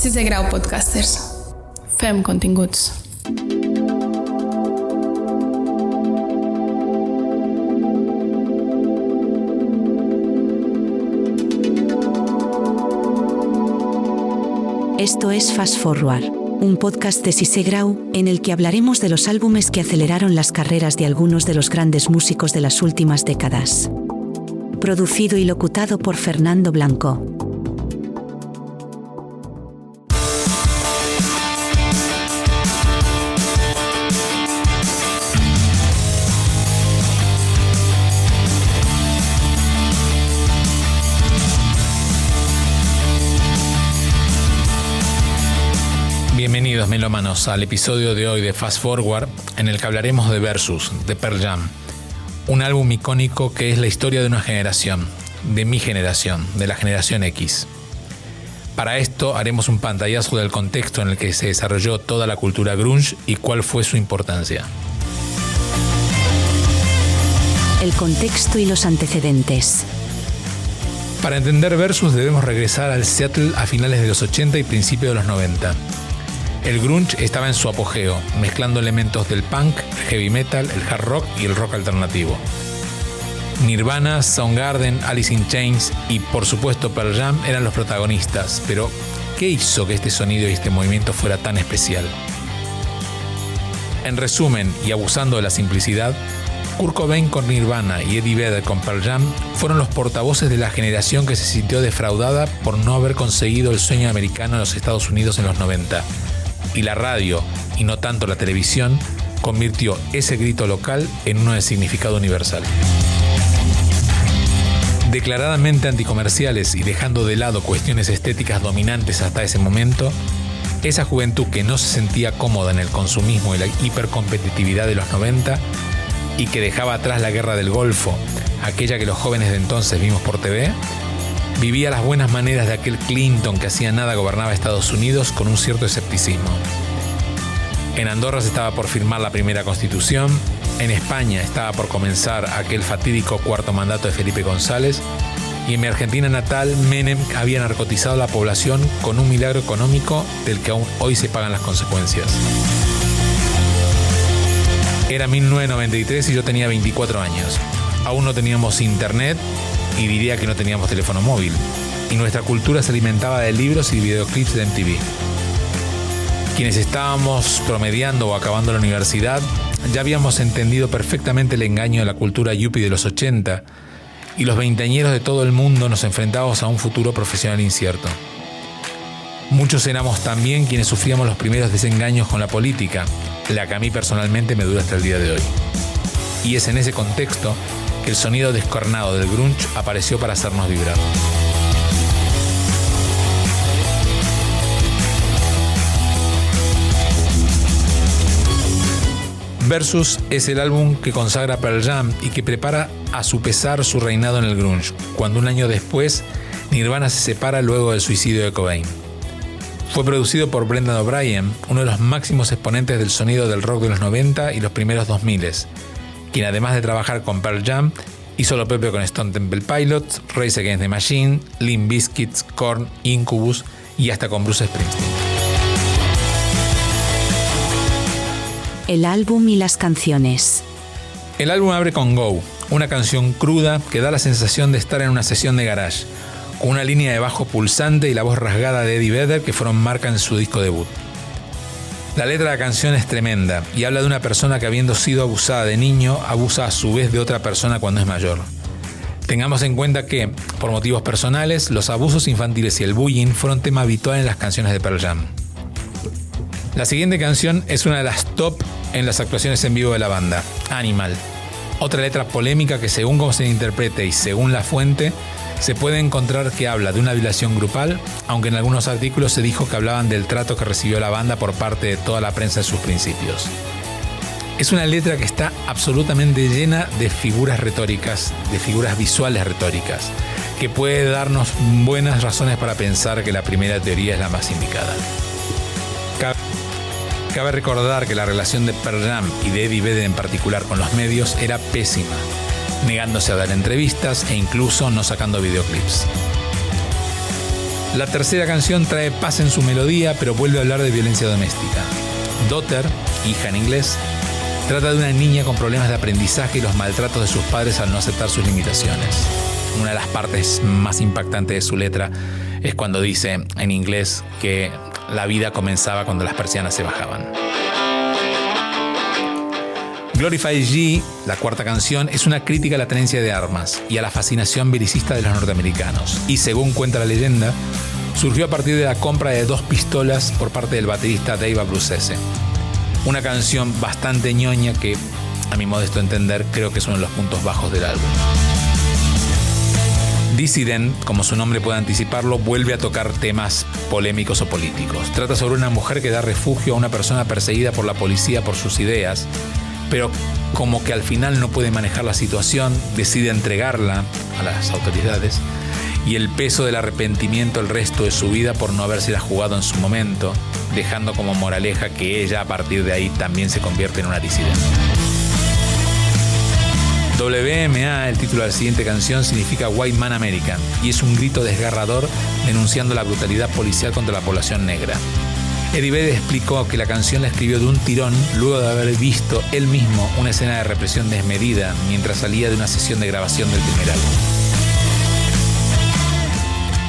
Sisè grau podcasters. Fem continguts. Esto es Fast Forward, un podcast de Sisè grau, en el que hablaremos de los álbumes que aceleraron las carreras de algunos de los grandes músicos de las últimas décadas. Producido y locutado por Fernando Blanco. Bienvenidos melómanos al episodio de hoy de Fast Forward, en el que hablaremos de Versus, de Pearl Jam. Un álbum icónico que es la historia de una generación, de mi generación, de la generación X. Para esto haremos un pantallazo del contexto en el que se desarrolló toda la cultura grunge y cuál fue su importancia. El contexto y los antecedentes. Para entender Versus debemos regresar al Seattle a finales de los 80 y principios de los 90. El grunge estaba en su apogeo, mezclando elementos del punk, el heavy metal, el hard rock y el rock alternativo. Nirvana, Soundgarden, Alice in Chains y, por supuesto, Pearl Jam eran los protagonistas, pero ¿qué hizo que este sonido y este movimiento fuera tan especial? En resumen, y abusando de la simplicidad, Kurt Cobain con Nirvana y Eddie Vedder con Pearl Jam fueron los portavoces de la generación que se sintió defraudada por no haber conseguido el sueño americano en los Estados Unidos en los 90. Y la radio, y no tanto la televisión, convirtió ese grito local en uno de significado universal. Declaradamente anticomerciales y dejando de lado cuestiones estéticas dominantes hasta ese momento, esa juventud que no se sentía cómoda en el consumismo y la hipercompetitividad de los 90 y que dejaba atrás la guerra del Golfo, aquella que los jóvenes de entonces vimos por TV, vivía las buenas maneras de aquel Clinton que hacía nada gobernaba Estados Unidos con un cierto escepticismo. En Andorra se estaba por firmar la primera constitución, en España estaba por comenzar aquel fatídico cuarto mandato de Felipe González y en mi Argentina natal Menem había narcotizado a la población con un milagro económico del que aún hoy se pagan las consecuencias. Era 1993 y yo tenía 24 años. Aún no teníamos internet y diría que no teníamos teléfono móvil. Y nuestra cultura se alimentaba de libros y videoclips de MTV. Quienes estábamos promediando o acabando la universidad ya habíamos entendido perfectamente el engaño de la cultura yuppie de los 80 y los veinteañeros de todo el mundo nos enfrentábamos a un futuro profesional incierto. Muchos éramos también quienes sufríamos los primeros desengaños con la política, la que a mí personalmente me dura hasta el día de hoy. Y es en ese contexto que el sonido descarnado del grunge apareció para hacernos vibrar. Versus es el álbum que consagra a Pearl Jam y que prepara a su pesar su reinado en el grunge, cuando un año después Nirvana se separa luego del suicidio de Cobain. Fue producido por Brendan O'Brien, uno de los máximos exponentes del sonido del rock de los 90 y los primeros 2000, quien además de trabajar con Pearl Jam, hizo lo propio con Stone Temple Pilots, Rage Against the Machine, Limp Bizkit, Korn, Incubus y hasta con Bruce Springsteen. El álbum y las canciones. El álbum abre con Go, una canción cruda que da la sensación de estar en una sesión de garage, con una línea de bajo pulsante y la voz rasgada de Eddie Vedder que fueron marca en su disco debut. La letra de la canción es tremenda y habla de una persona que, habiendo sido abusada de niño, abusa a su vez de otra persona cuando es mayor. Tengamos en cuenta que, por motivos personales, los abusos infantiles y el bullying fueron tema habitual en las canciones de Pearl Jam. La siguiente canción es una de las top en las actuaciones en vivo de la banda, Animal. Otra letra polémica que, según cómo se interprete y según la fuente, se puede encontrar que habla de una violación grupal, aunque en algunos artículos se dijo que hablaban del trato que recibió la banda por parte de toda la prensa en sus principios. Es una letra que está absolutamente llena de figuras retóricas, de figuras visuales retóricas, que puede darnos buenas razones para pensar que la primera teoría es la más indicada. Cabe recordar que la relación de Pearl Jam y de Eddie Vedder en particular con los medios era pésima, negándose a dar entrevistas e incluso no sacando videoclips. La tercera canción trae paz en su melodía, pero vuelve a hablar de violencia doméstica. Daughter, hija en inglés, trata de una niña con problemas de aprendizaje y los maltratos de sus padres al no aceptar sus limitaciones. Una de las partes más impactantes de su letra es cuando dice en inglés que la vida comenzaba cuando las persianas se bajaban. Glorify G, la cuarta canción, es una crítica a la tenencia de armas y a la fascinación belicista de los norteamericanos. Y según cuenta la leyenda, surgió a partir de la compra de 2 pistolas por parte del baterista Dave Abruzzese. Una canción bastante ñoña que, a mi modesto entender, creo que es uno de los puntos bajos del álbum. Dissident, como su nombre puede anticiparlo, vuelve a tocar temas polémicos o políticos. Trata sobre una mujer que da refugio a una persona perseguida por la policía por sus ideas, pero como que al final no puede manejar la situación, decide entregarla a las autoridades y el peso del arrepentimiento el resto de su vida por no habérsela jugado en su momento, dejando como moraleja que ella a partir de ahí también se convierte en una disidente. WMA, el título de la siguiente canción, significa White Man American y es un grito desgarrador denunciando la brutalidad policial contra la población negra. Eddie Vedder explicó que la canción la escribió de un tirón luego de haber visto él mismo una escena de represión desmedida mientras salía de una sesión de grabación del primer álbum.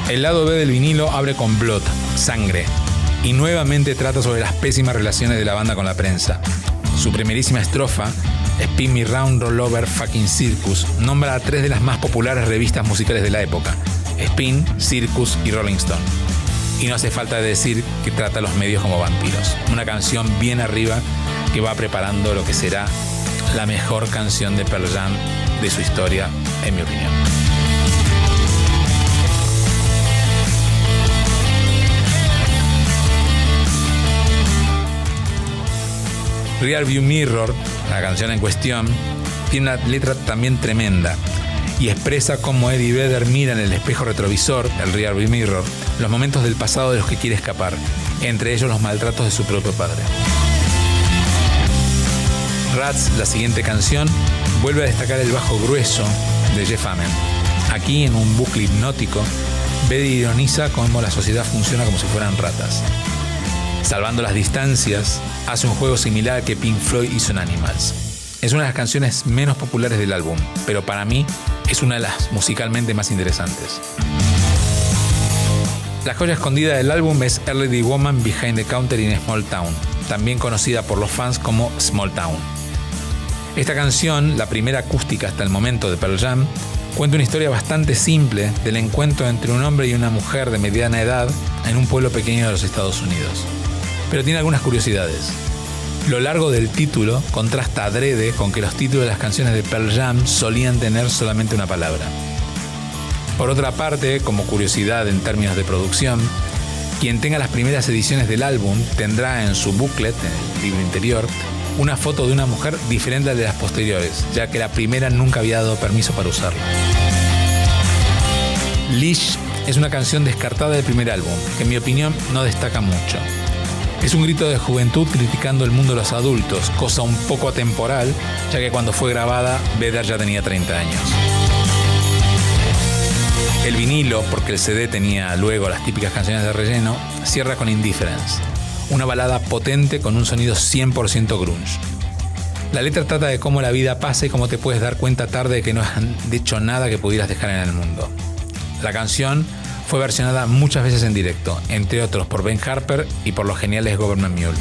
El lado B del vinilo abre con Blood, Sangre, y nuevamente trata sobre las pésimas relaciones de la banda con la prensa. Su primerísima estrofa, Spin Me Round Roll Over Fucking Circus, nombra a 3 de las más populares revistas musicales de la época: Spin, Circus y Rolling Stone. Y no hace falta decir que trata a los medios como vampiros. Una canción bien arriba que va preparando lo que será la mejor canción de Pearl Jam de su historia, en mi opinión. Rearview Mirror, la canción en cuestión, tiene una letra también tremenda y expresa cómo Eddie Vedder mira en el espejo retrovisor, el Rearview Mirror, los momentos del pasado de los que quiere escapar, entre ellos los maltratos de su propio padre. Rats, la siguiente canción, vuelve a destacar el bajo grueso de Jeff Ament. Aquí, en un bucle hipnótico, Vedder ironiza cómo la sociedad funciona como si fueran ratas. Salvando las distancias, hace un juego similar que Pink Floyd hizo en Animals. Es una de las canciones menos populares del álbum, pero para mí es una de las musicalmente más interesantes. La joya escondida del álbum es Early the Woman Behind the Counter in a Small Town, también conocida por los fans como Small Town. Esta canción, la primera acústica hasta el momento de Pearl Jam, cuenta una historia bastante simple del encuentro entre un hombre y una mujer de mediana edad en un pueblo pequeño de los Estados Unidos. Pero tiene algunas curiosidades. Lo largo del título contrasta adrede con que los títulos de las canciones de Pearl Jam solían tener solamente una palabra. Por otra parte, como curiosidad en términos de producción, quien tenga las primeras ediciones del álbum tendrá en su booklet, en el libro interior, una foto de una mujer diferente a la de las posteriores, ya que la primera nunca había dado permiso para usarla. Leash es una canción descartada del primer álbum, que en mi opinión no destaca mucho. Es un grito de juventud criticando el mundo de los adultos, cosa un poco atemporal, ya que cuando fue grabada, Vedder ya tenía 30 años. El vinilo, porque el CD tenía luego las típicas canciones de relleno, cierra con Indifference, una balada potente con un sonido 100% grunge. La letra trata de cómo la vida pasa y cómo te puedes dar cuenta tarde de que no has hecho nada que pudieras dejar en el mundo. La canción fue versionada muchas veces en directo, entre otros por Ben Harper y por los geniales Government Mule.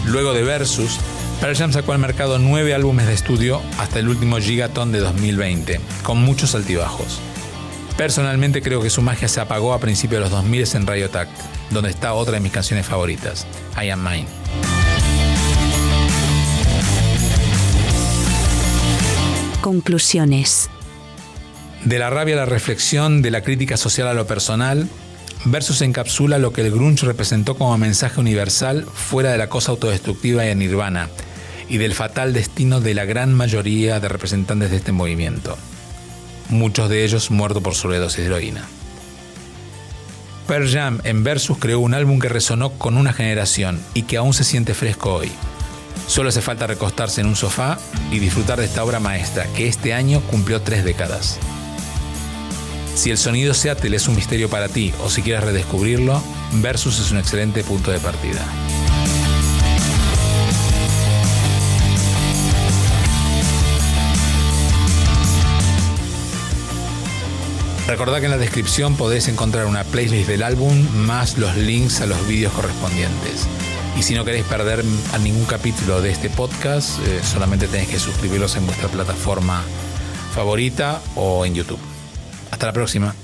Luego de Versus, Pearl Jam sacó al mercado 9 álbumes de estudio hasta el último Gigaton de 2020, con muchos altibajos. Personalmente creo que su magia se apagó a principios de los 2000 en Riot Act, donde está otra de mis canciones favoritas, I Am Mine. Conclusiones. De la rabia a la reflexión, de la crítica social a lo personal, Versus encapsula lo que el grunge representó como mensaje universal fuera de la cosa autodestructiva y nirvana, y del fatal destino de la gran mayoría de representantes de este movimiento, muchos de ellos muertos por sobredosis de heroína. Pearl Jam en Versus creó un álbum que resonó con una generación y que aún se siente fresco hoy. Solo hace falta recostarse en un sofá y disfrutar de esta obra maestra que este año cumplió 3 décadas. Si el sonido Seattle es un misterio para ti o si quieres redescubrirlo, Versus es un excelente punto de partida. Recordá que en la descripción podés encontrar una playlist del álbum más los links a los vídeos correspondientes. Y si no querés perder a ningún capítulo de este podcast, solamente tenés que suscribirlos en vuestra plataforma favorita o en YouTube. Hasta la próxima.